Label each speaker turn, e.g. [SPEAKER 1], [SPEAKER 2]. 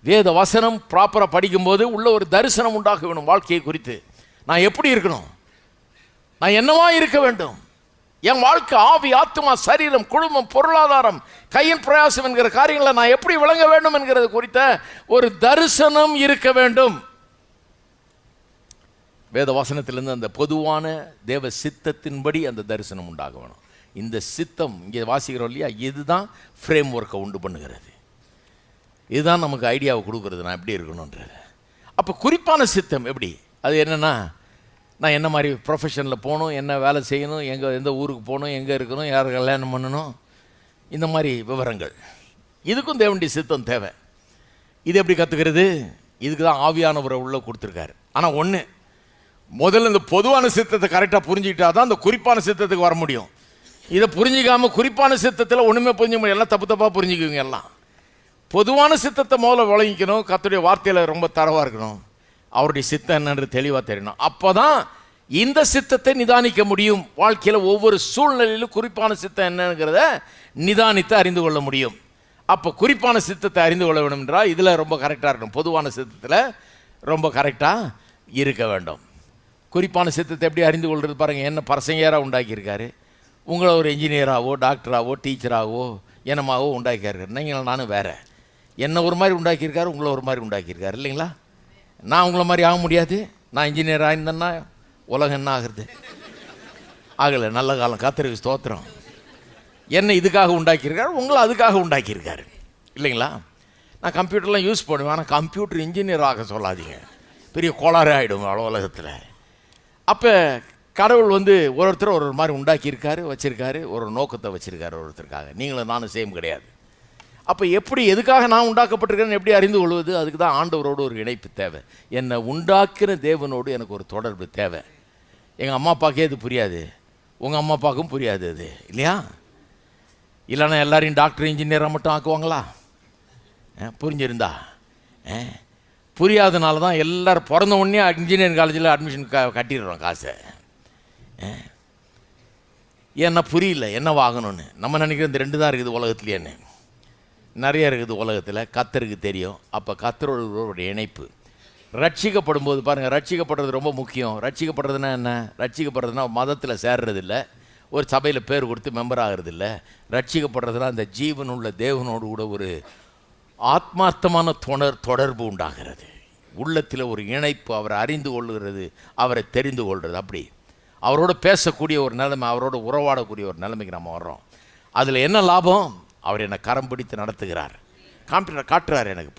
[SPEAKER 1] வேத வசனம் ப்ராப்பராக படிக்கும்போது உள்ள ஒரு தரிசனம் உண்டாக வேணும். வாழ்க்கையை குறித்து நான் எப்படி இருக்கணும், நான் என்னவா இருக்க வேண்டும், என் வாழ்க்கை ஆவி ஆத்மா சரீரம் குடும்பம் பொருளாதாரம் கையின் பிரயாசம் என்கிற காரியங்களை நான் எப்படி விளங்க வேண்டும் என்கிறது குறித்த ஒரு தரிசனம் இருக்க வேண்டும். வேத வசனத்திலிருந்து அந்த பொதுவான தேவ சித்தத்தின்படி அந்த தரிசனம் உண்டாக வேணும். இந்த சித்தம் இங்கே வாசிக்கிறோம் இல்லையா, இதுதான் ஃப்ரேம் ஒர்க்கை உண்டு பண்ணுகிறது. இதுதான் நமக்கு ஐடியாவை கொடுக்குறது நான் எப்படி இருக்கணுன்றது. அப்போ குறிப்பான சித்தம் எப்படி, அது என்னென்னா நான் என்ன மாதிரி ப்ரொஃபஷனில் போகணும், என்ன வேலை செய்யணும், எந்த ஊருக்கு போகணும், எங்கே இருக்கணும், யார் கல்யாணம் பண்ணணும், இந்த மாதிரி விவரங்கள். இதுக்கும் தேவனுடைய சித்தம் தேவை. இது எப்படி கற்றுக்கிறது, இதுக்கு தான் ஆவியானவரை உள்ள கொடுத்துருக்காரு. ஆனால் ஒன்று, முதல்ல இந்த பொதுவான சித்தத்தை கரெக்டாக புரிஞ்சுக்கிட்டா தான் அந்த குறிப்பான சித்தத்துக்கு வர முடியும். இதை புரிஞ்சிக்காமல் குறிப்பான சித்தத்தில் ஒன்றுமே புரிஞ்சிக்க முடியும், எல்லாம் தப்பு தப்பாக புரிஞ்சுக்குவீங்க. எல்லாம் பொதுவான சித்தத்தை முதல்ல விளங்கிக்கணும். கர்த்தருடைய வார்த்தையில் ரொம்ப தரவாக இருக்கணும், அவருடைய சித்தம் என்னன்று தெளிவாக தெரியணும். அப்போ தான் இந்த சித்தத்தை நிதானிக்க முடியும். வாழ்க்கையில் ஒவ்வொரு சூழ்நிலையிலும் குறிப்பான சித்தம் என்னங்கிறத நிதானித்து அறிந்து கொள்ள முடியும். அப்போ குறிப்பான சித்தத்தை அறிந்து கொள்ள வேண்டும் என்றால் இதில் ரொம்ப கரெக்டாக இருக்கணும். பொதுவான சித்தத்தில் ரொம்ப கரெக்டாக இருக்க வேண்டும். குறிப்பான சித்தத்தை எப்படி அறிந்து கொள்வது பாருங்கள். என்ன பரசையராக உண்டாக்கியிருக்காரு, உங்களை ஒரு இன்ஜினியராகவோ டாக்டராகவோ டீச்சராகவோ என்னமாகவோ உண்டாக்கியிருக்காரு. நீங்கள் நானும் வேறு, என்ன ஒரு மாதிரி உண்டாக்கியிருக்காரு, உங்களை ஒரு மாதிரி உண்டாக்கியிருக்காரு இல்லைங்களா. நான் உங்களை மாதிரி ஆக முடியாது. நான் இன்ஜினியர் ஆயிருந்தேன்னா உலகம் என்ன ஆகுறது, ஆகலை. நல்ல காலம், கர்த்தருக்கு ஸ்தோத்திரம். என்ன இதுக்காக உண்டாக்கியிருக்காரு, உங்களை அதுக்காக உண்டாக்கியிருக்காரு இல்லைங்களா. நான் கம்ப்யூட்டர்லாம் யூஸ் பண்ணுவேன், ஆனால் கம்ப்யூட்டர் இன்ஜினியர் ஆக சொல்லாதீங்க, பெரிய கோளாறு ஆகிடும் உலகத்தில். அப்போ கடவுள் ஒருத்தர் ஒரு மாதிரி உண்டாக்கியிருக்காரு, வச்சுருக்காரு, ஒரு நோக்கத்தை வச்சுருக்காரு ஒருத்தருக்காக. நீங்களும் நானும் சேம் கிடையாது. அப்போ எப்படி எதுக்காக நான் உண்டாக்கப்பட்டிருக்கேன்னு எப்படி அறிந்து கொள்வது, அதுக்கு தான் ஆண்டவரோடு ஒரு இணைப்பு தேவை. என்னை உண்டாக்கிற தேவனோடு எனக்கு ஒரு தொடர்பு தேவை. எங்கள் அம்மா அப்பாக்கே அது புரியாது, உங்கள் அம்மா அப்பாவுக்கும் புரியாது அது இல்லையா. இல்லைன்னா எல்லாரையும் டாக்டர் இன்ஜினியராக மட்டும் ஆக்குவாங்களா? புரிஞ்சிருந்தா புரியாதனால தான் எல்லோரும் பிறந்த உடனே இன்ஜினியரிங் காலேஜில் அட்மிஷன் கட்டிடுறோம் காசை. ஏன்னா புரியல என்ன வாங்கணும்னு. நம்ம நினைக்கிற இந்த ரெண்டு தான் இருக்குது உலகத்துலேயே, நிறைய இருக்குது உலகத்தில். கர்த்தருக்கு தெரியும். அப்போ கர்த்தரோட இணைப்பு ரட்சிக்கப்படும் போது பாருங்கள், ரட்சிக்கப்படுறது ரொம்ப முக்கியம். ரட்சிக்கப்படுறதுனா என்ன, ரட்சிக்கப்படுறதுனா மதத்தில் சேர்றதில்லை, ஒரு சபையில் பேர் கொடுத்து மெம்பர் ஆகிறது இல்லை. ரட்சிக்கப்படுறதுனா அந்த ஜீவன் உள்ள தேவனோடு கூட ஒரு ஆத்மார்த்தமான தொடர்பு உண்டாகிறது. உள்ளத்தில் ஒரு இணைப்பு, அவரை அறிந்து கொள்ளுகிறது, அவரை தெரிந்து கொள்வது. அப்படி அவரோட பேசக்கூடிய ஒரு நிலைமை, அவரோட உறவாடக்கூடிய ஒரு நிலைமைக்கு நம்ம வர்றோம். அதில் என்ன லாபம், அவர் என்னை கரம் பிடித்து நடத்துகிறார், காட்டுறார் எனக்கு.